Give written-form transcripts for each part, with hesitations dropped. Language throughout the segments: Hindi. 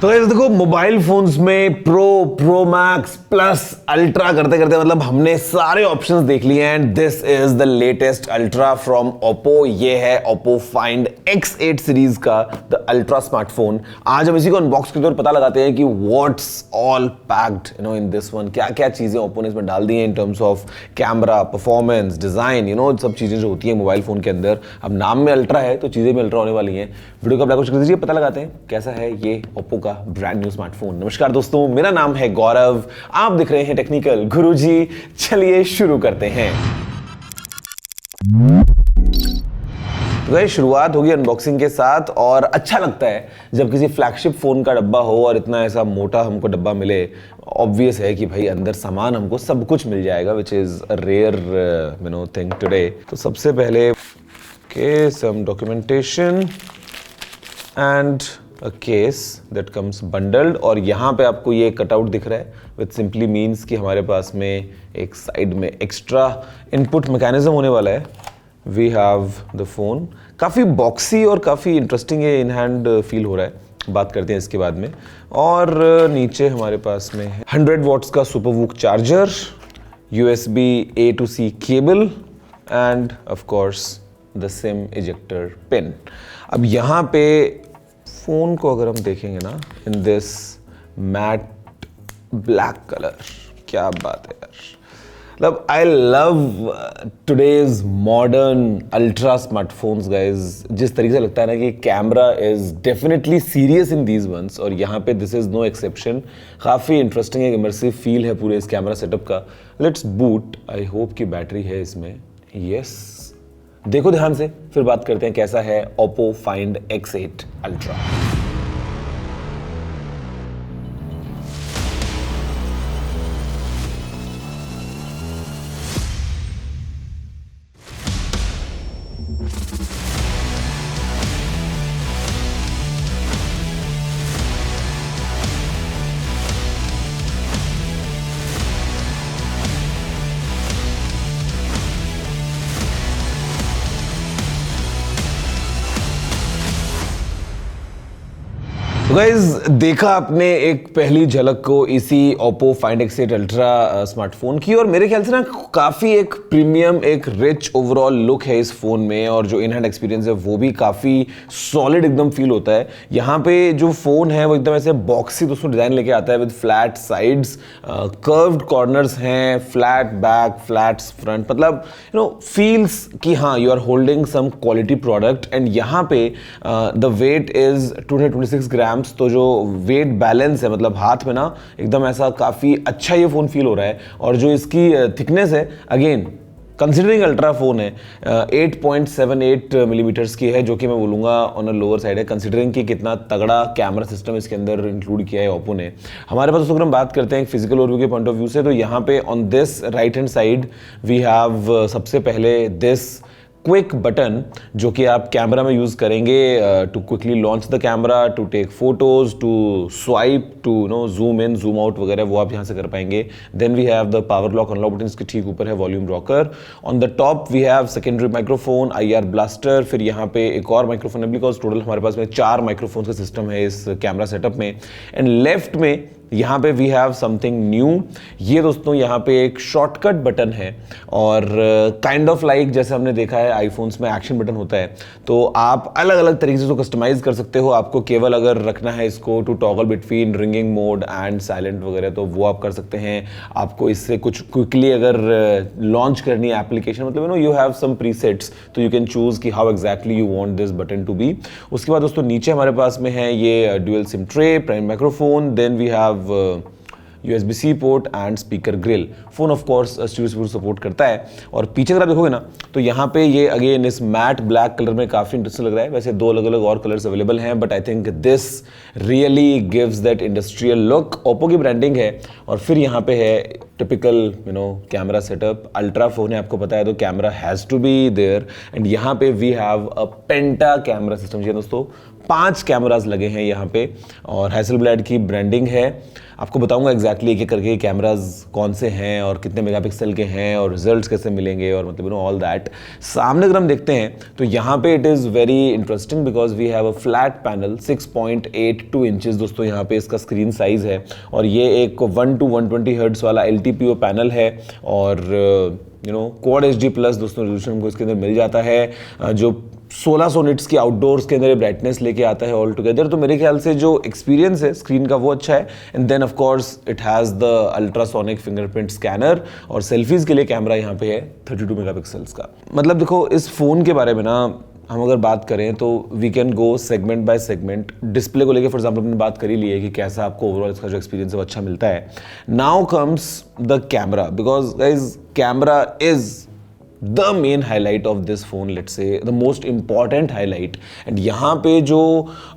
तो गाइस देखो, मोबाइल फोन्स में प्रो मैक्स प्लस अल्ट्रा करते करते मतलब हमने सारे ऑप्शंस देख लिए and this is the latest ultra from Oppo. ये है ओप्पो फाइंड X8 सीरीज का द अल्ट्रा स्मार्टफोन। आज हम इसी को अनबॉक्स करके और पता लगाते हैं कि what's all packed in this one. क्या क्या चीजें ओप्पो ने इसमें डाल दी हैं in terms of camera, performance, design, सब चीजें जो होती हैं मोबाइल फोन के अंदर। अब नाम में अल्ट्रा है तो चीजें भी अल्ट्रा होने वाली हैं। वीडियो का ब्लैक कर दीजिए, पता लगाते हैं कैसा है ये ओप्पो का ब्रांड न्यू स्मार्टफोन। नमस्कार दोस्तों, मेरा नाम है गौरव, आप दिख रहे हैं टेक्निकल गुरुजी। चलिए शुरू करते हैं। तो गाइस शुरुआत होगी अनबॉक्सिंग के साथ और अच्छा लगता है जब किसी फ्लैगशिप फोन का डब्बा हो और इतना ऐसा मोटा हमको डब्बा मिले। ऑब्वियस है कि भाई अंदर सामान हमको सब कुछ मिल जाएगा, which is a rare thing today. तो सबसे पहले some documentation and a case that comes bundled। और यहाँ पे आपको ये कटआउट दिख रहा है, which simply means कि हमारे पास में एक साइड में एक्स्ट्रा इनपुट मैकेनिज्म होने वाला है। We have the phone। काफ़ी बॉक्सी और काफ़ी इंटरेस्टिंग ये इन हैंड फील हो रहा है, बात करते हैं इसके बाद में। और नीचे हमारे पास में 100 वॉट्स का super VOOC charger, USB A to C cable end of course the SIM ejector pin. अब यहाँ पे फोन को अगर हम देखेंगे ना, in this matte black colour, क्या बात है यार। मतलब I love today's modern ultra smartphones guys. जिस तरीके से लगता है ना कि camera is definitely serious in these once, और यहाँ पे दिस इज नो एक्सेप्शन। काफ़ी इंटरेस्टिंग एक इमर्सिव फील है पूरे इस कैमरा सेटअप का। Let's boot. आई होप कि बैटरी है इसमें। यस, देखो ध्यान से, फिर बात करते हैं कैसा है ओप्पो फाइंड X8 अल्ट्रा। तो गाइज देखा आपने एक पहली झलक को इसी Oppo find X8 ultra smartphone की, और मेरे ख्याल से ना काफ़ी एक प्रीमियम, एक रिच ओवरऑल लुक है इस फ़ोन में, और जो इन हैंड एक्सपीरियंस है वो भी काफ़ी सॉलिड एकदम फील होता है। यहाँ पे जो फ़ोन है वो एकदम ऐसे बॉक्सी दोस्तों डिज़ाइन लेके आता है with flat sides, curved corners हैं, फ्लैट बैक, फ्लैट फ्रंट। मतलब फील्स कि हाँ you are holding some quality product. And यहाँ पे द वेट इज 226 ग्राम। तो जो वेट बैलेंस है, मतलब हाथ में ना एकदम ऐसा काफी अच्छा ये फोन फील हो रहा है। और जो इसकी थिकनेस है, अगेन कंसिडरिंग अल्ट्रा फोन है, 8.78 मिलीमीटर्स की है, जो कि मैं बोलूँगा ऑन अ लोअर साइड है, कंसिडरिंग कि कितना तगड़ा कैमरा सिस्टम इसके अंदर इंक्लूड किया है ओप्पो ने। हमारे पास अगर हम बात करते हैं फिजिकल ओवरव्यू के पॉइंट ऑफ व्यू से, तो यहाँ पे on this right hand side we have सबसे पहले दिस क्विक बटन, जो कि आप कैमरा में यूज करेंगे to quickly launch the camera, to take photos, to swipe, to zoom in, zoom out वगैरह, वो आप यहाँ से कर पाएंगे। Then we have the power lock unlock button, इसके ठीक ऊपर है volume rocker. On the top we have secondary microphone, IR blaster, फिर यहाँ पे एक और माइक्रोफोन है, बिकॉज टोटल हमारे पास में 4 माइक्रोफोन का सिस्टम है इस कैमरा सेटअप में। एंड लेफ्ट में यहाँ पे वी हैव समथिंग न्यू। ये दोस्तों यहाँ पे एक शॉर्टकट बटन है, और काइंड ऑफ लाइक जैसे हमने देखा है आईफोन्स में एक्शन बटन होता है, तो आप अलग अलग तरीके से इसको कस्टमाइज कर सकते हो। आपको केवल अगर रखना है इसको to toggle between ringing mode and silent वगैरह, तो वो आप कर सकते हैं। आपको इससे कुछ क्विकली अगर लॉन्च करनी है एप्लीकेशन, मतलब यू हैव सम प्रीसेट्स, तो यू कैन चूज कि how exactly you want this button to be. उसके बाद दोस्तों नीचे हमारे पास में है ये dual sim tray, prime microphone, then we have USB-C port and speaker grill. Phone of course stereo support करता है। और पीछे अगर आप देखोगे ना, तो यहाँ पे ये अगेन इस मैट ब्लैक कलर में काफी इंटरेस्टिंग लग रहा है। वैसे 2 अलग अलग और कलर्स अवेलेबल हैं, but I think this really gives that industrial look. Oppo की ब्रांडिंग है, और फिर यहाँ पे है typical camera setup. Ultra phone है, आपको पता है, तो camera has to be there. And यहाँ पे we have a penta camera system. जी दोस्तों, 5 कैमराज लगे हैं यहाँ पे और हैसेलब्लैड की ब्रांडिंग है। आपको बताऊंगा एग्जैक्टली एक एक करके कैमराज कौन से हैं और कितने मेगापिक्सल के हैं और रिजल्ट्स कैसे मिलेंगे और मतलब ऑल दैट। सामने अगर हम देखते हैं तो यहाँ पे it is very interesting because we have a flat panel 6.82 inches दोस्तों यहाँ पे इसका स्क्रीन साइज है। और ये एक 1 to 120 हर्ट्ज वाला LTPO पैनल है और क्वाड HD प्लस दोस्तों रेजोल्यूशन हमको इसके अंदर मिल जाता है, जो 1600 निट्स की आउटडोर्स के अंदर ब्राइटनेस लेके आता है ऑल टुगेदर। तो मेरे ख्याल से जो एक्सपीरियंस है स्क्रीन का वो अच्छा है। And then of course it has the ultrasonic fingerprint scanner और सेल्फीज के लिए कैमरा यहाँ पे है 32 मेगापिक्सल्स का। मतलब देखो, इस फ़ोन के बारे में ना हम अगर बात करें तो we can go segment by segment. Display को लेके फॉर एग्जांपल हमने बात कर ही ली है कि कैसा आपको ओवरऑल इसका जो एक्सपीरियंस है वो अच्छा मिलता है। Now comes the camera, because guys camera is the main highlight of this phone, let's say the most important highlight. And यहाँ पे जो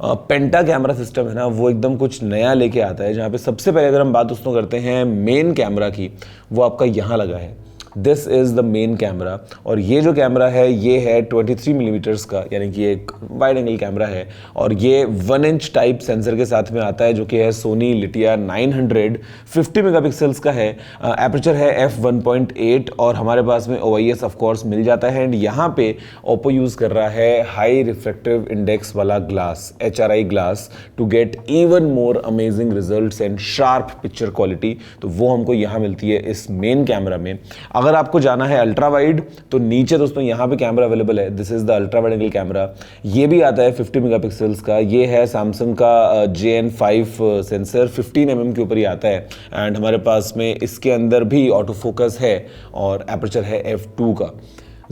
पेंटा कैमरा सिस्टम है ना वो एकदम कुछ नया लेके आता है, जहाँ पे सबसे पहले अगर हम बात दोस्तों करते हैं मेन कैमरा की, वो आपका यहाँ लगा है। This is the main camera और ये जो कैमरा है ये है 23 मिलीमीटर्स का, यानी कि एक वाइड एंगल कैमरा है और ये 1 इंच टाइप सेंसर के साथ में आता है, जो कि है सोनी लिटिया 900, 50 मेगापिक्सल्स का है। एपर्चर है f1.8 और हमारे पास में OIS ऑफ कोर्स मिल जाता है। एंड यहाँ पे ओप्पो यूज़ कर रहा है हाई रिफ्रैक्टिव इंडेक्स वाला glass, HRI glass, to get even more amazing results and sharp picture quality. तो वो हमको यहाँ मिलती है इस मेन कैमरा में। अगर आपको जाना है अल्ट्रा वाइड तो नीचे दोस्तों यहाँ पे कैमरा अवेलेबल है। This is the ultra wide angle camera, ये भी आता है 50 मेगापिक्सल्स का। ये है सैमसंग का JN5 सेंसर, 15 mm के ऊपर ही आता है। एंड हमारे पास में इसके अंदर भी ऑटो फोकस है और एपर्चर है f2 का।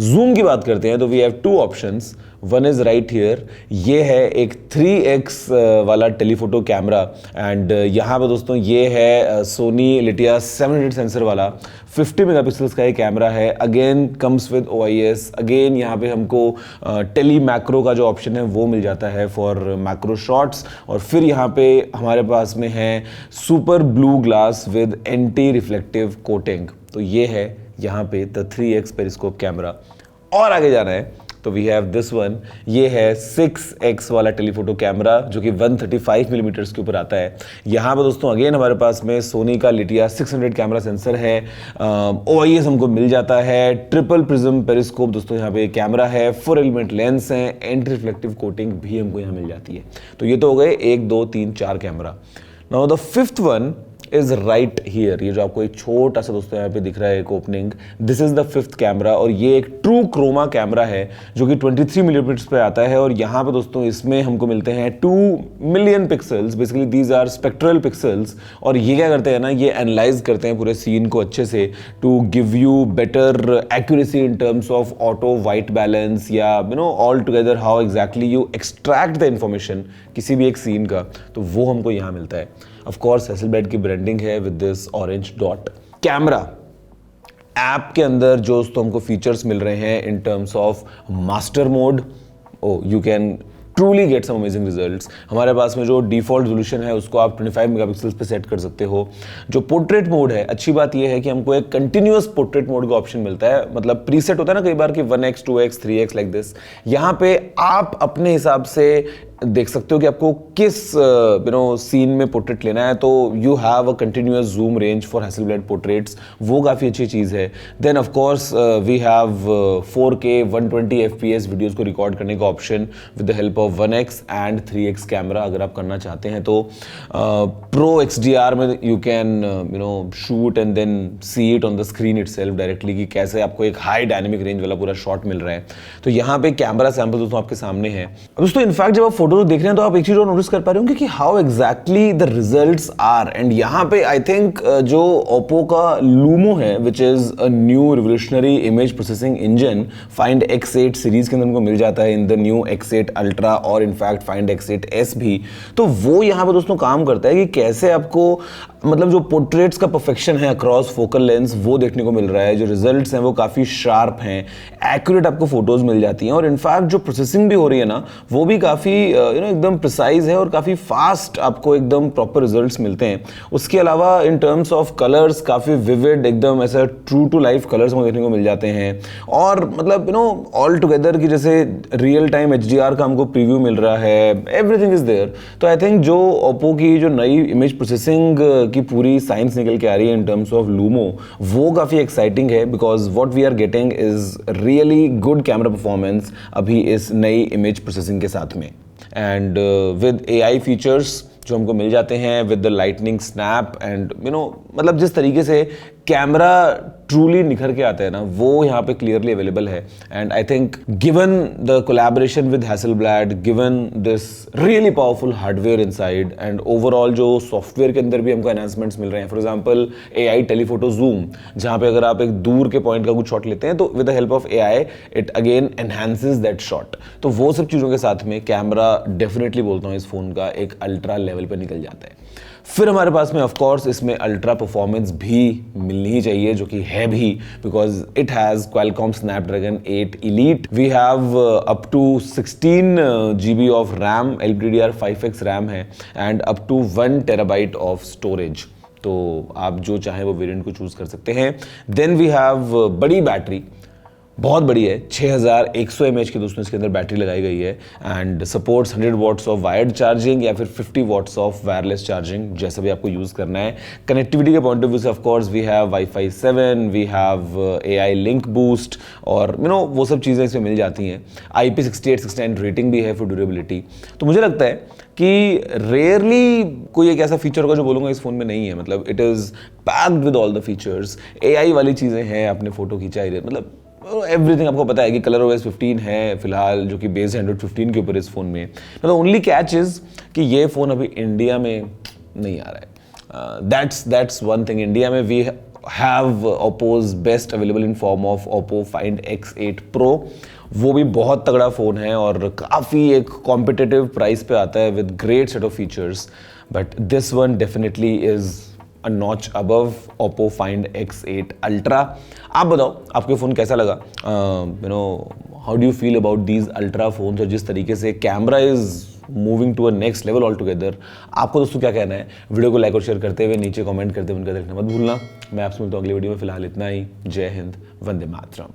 जूम की बात करते हैं तो we have 2 options, one is right here. ये है एक 3x वाला टेलीफोटो कैमरा एंड यहाँ पर दोस्तों ये है सोनी लिटिया 700 सेंसर वाला 50 मेगापिक्सल्स का ये कैमरा है। Again comes with OIS। Again यहाँ पे हमको टेली मैक्रो का जो ऑप्शन है वो मिल जाता है फॉर मैक्रो शॉट्स। और फिर यहाँ पे हमारे पास में है super blue glass with anti reflective coating. तो ये है यहाँ पे द 3x पेरिस्कोप कैमरा। और आगे जाना है तो वी हैव दिस वन, ये है 6x वाला टेलीफोटो कैमरा जो कि 135 मिलीमीटर्स के ऊपर आता है। यहाँ पर दोस्तों अगेन हमारे पास में सोनी का लिटिया 600 कैमरा सेंसर है, OIS हमको मिल जाता है, ट्रिपल प्रिज्म पेरिस्कोप दोस्तों यहाँ पे कैमरा है, 4 एलिमेंट लेंस हैं, एंटी रिफ्लेक्टिव कोटिंग भी हमको यहाँ मिल जाती है। तो ये तो हो गए 1 2 3 4 camera. Now the 5th one is right here. ये जो आपको एक छोटा सा दोस्तों यहाँ पे दिख रहा है एक opening, this is the 5th camera और ये एक ट्रू क्रोमा कैमरा है जो कि 23 मिलीमीटर्स पे आता है। और यहाँ पे दोस्तों इसमें हमको मिलते हैं 2 million pixels, basically these are spectral pixels. और ये क्या करते हैं ना, ये एनालाइज करते हैं पूरे सीन को अच्छे से to give you better accuracy in terms of auto white balance या all together how exactly you extract the information किसी भी एक सीन का। तो वो हमको यहाँ मिलता है। ऑफ कोर्स हैसेलब्लैड की ब्रांडिंग है with this orange dot. Camera app के अंदर जो दोस्तों हमको फीचर्स मिल रहे हैं in terms of master mode, you can truly get some amazing results. हमारे पास में जो डिफॉल्ट रेजोल्यूशन है उसको आप 25 मेगापिक्सल्स पे सेट कर सकते हो। जो पोर्ट्रेट मोड है, अच्छी बात यह है कि हमको एक कंटिन्यूअस पोर्ट्रेट मोड का ऑप्शन मिलता है। मतलब प्रीसेट होता है ना कई बार कि 1x 2x 3x like this. यहाँ पे आप अपने हिसाब से देख सकते हो कि आपको किस सीन में पोर्ट्रेट लेना है। तो you have a continuous zoom range for Hasselblad portraits, वो काफ़ी अच्छी चीज़ है। Then of course we have 4K 120 FPS videos को रिकॉर्ड करने का option with the help of 1x and 3x camera अगर आप करना चाहते हैं तो। प्रो XDR में you can shoot and then see it on the screen itself directly कि कैसे आपको एक हाई डायनेमिक रेंज वाला पूरा शॉट मिल रहा है। तो यहाँ पे कैमरा सैंपल दोस्तों आपके सामने है। दोस्तों इनफैक्ट जब आप फोटो देख रहे हैं तो आप एक चीज और नोटिस कर पा रहे होंगे कि how exactly the results are. And यहाँ पे आई थिंक जो ओप्पो का लूमो है which is a new revolutionary image processing engine, find X8 series के अंदर उनको मिल जाता है in the new X8 ultra और इनफैक्ट फाइंड X8s भी। तो वो यहाँ पे दोस्तों काम करता है कि कैसे आपको मतलब जो पोर्ट्रेट्स का परफेक्शन है अक्रॉस फोकल लेंस वो देखने को मिल रहा है। जो रिजल्ट्स हैं वो काफ़ी शार्प हैं, एक्यूरेट आपको फोटोज मिल जाती हैं और इनफैक्ट जो प्रोसेसिंग भी हो रही है ना वो भी काफ़ी एकदम प्रिसाइज है और काफ़ी फास्ट आपको एकदम प्रॉपर रिजल्ट्स मिलते हैं। उसके अलावा इन टर्म्स ऑफ कलर्स काफ़ी विविड, एकदम ऐसा ट्रू टू लाइफ कलर्स हमको देखने को मिल जाते हैं। और मतलब ऑल टुगेदर की जैसे रियल टाइम HDR का हमको प्रीव्यू मिल रहा है, एवरीथिंग इज देयर। तो आई थिंक जो ओप्पो की जो नई इमेज प्रोसेसिंग की पूरी साइंस निकल के आ रही है इन टर्म्स ऑफ लूमो, वो काफ़ी एक्साइटिंग है, because what we are getting is really good camera performance अभी इस नई इमेज प्रोसेसिंग के साथ में। एंड विद AI फीचर्स जो हमको मिल जाते हैं, with the lightning snap and मतलब जिस तरीके से कैमरा ट्रूली निखर के आता है ना, वो यहाँ पे क्लियरली अवेलेबल है। And I think given the collaboration with Hasselblad, given this really powerful hardware inside and overall जो सॉफ्टवेयर के अंदर भी हमको एनहांसमेंट्स मिल रहे हैं, for example AI telephoto zoom, जहाँ पे अगर आप एक दूर के पॉइंट का कुछ शॉट लेते हैं तो with the help of AI it again enhances that shot. तो वो सब चीज़ों के साथ में कैमरा डेफिनेटली बोलता हूँ इस फोन का एक अल्ट्रा लेवल पर निकल जाता है। फिर हमारे पास में ऑफ कोर्स इसमें अल्ट्रा परफॉर्मेंस भी मिलनी ही चाहिए, जो कि है भी, because it has Qualcomm Snapdragon 8 Elite। We have up to 16 GB of RAM, LPDDR5X RAM है, and up to 1 TB of storage. तो आप जो चाहें वो वेरिएंट को चूज़ कर सकते हैं। देन वी हैव बड़ी बैटरी, बहुत बड़ी है, 6100 mAh की दोस्तों इसके अंदर बैटरी लगाई गई है, and supports 100 watts of wired charging या फिर 50 वॉट्स ऑफ वायरलेस चार्जिंग, जैसा भी आपको यूज़ करना है। कनेक्टिविटी के पॉइंट ऑफ व्यू से of course we have Wi-Fi 7, we have AI link boost, और वो सब चीज़ें इसमें मिल जाती हैं। IP68-69 रेटिंग भी है फॉर ड्यूरेबिलिटी। तो मुझे लगता है कि रेयरली कोई एक ऐसा फीचर होगा जो बोलूँगा इस फोन में नहीं है। मतलब it is packed with all the features. AI वाली चीज़ें हैं, आपने फोटो खींचा ही, मतलब एवरीथिंग आपको पता है कि ColorOS 15 है फिलहाल, जो कि बेस्ड Android 15 के ऊपर इस फोन में। द ओनली कैच इज कि ये फोन अभी इंडिया में नहीं आ रहा है। That's one thing. इंडिया में we have Oppo's best available in form of Oppo find X8 Pro। वो भी बहुत तगड़ा फ़ोन है और काफ़ी एक कॉम्पिटिटिव प्राइस पे आता है with great set of features, but this one definitely is a notch above Oppo Find X8 Ultra। आप बताओ आपके फ़ोन कैसा लगा? How do you feel about these ultra phones, और जिस तरीके से camera is moving to a next level altogether. आपको दोस्तों क्या कहना है? वीडियो को लाइक और शेयर करते हुए नीचे कमेंट करते हुए उनका देखना मत भूलना। मैं आपसे मिलता हूँ अगली वीडियो में। फिलहाल इतना ही। जय हिंद, वंदे मातरम।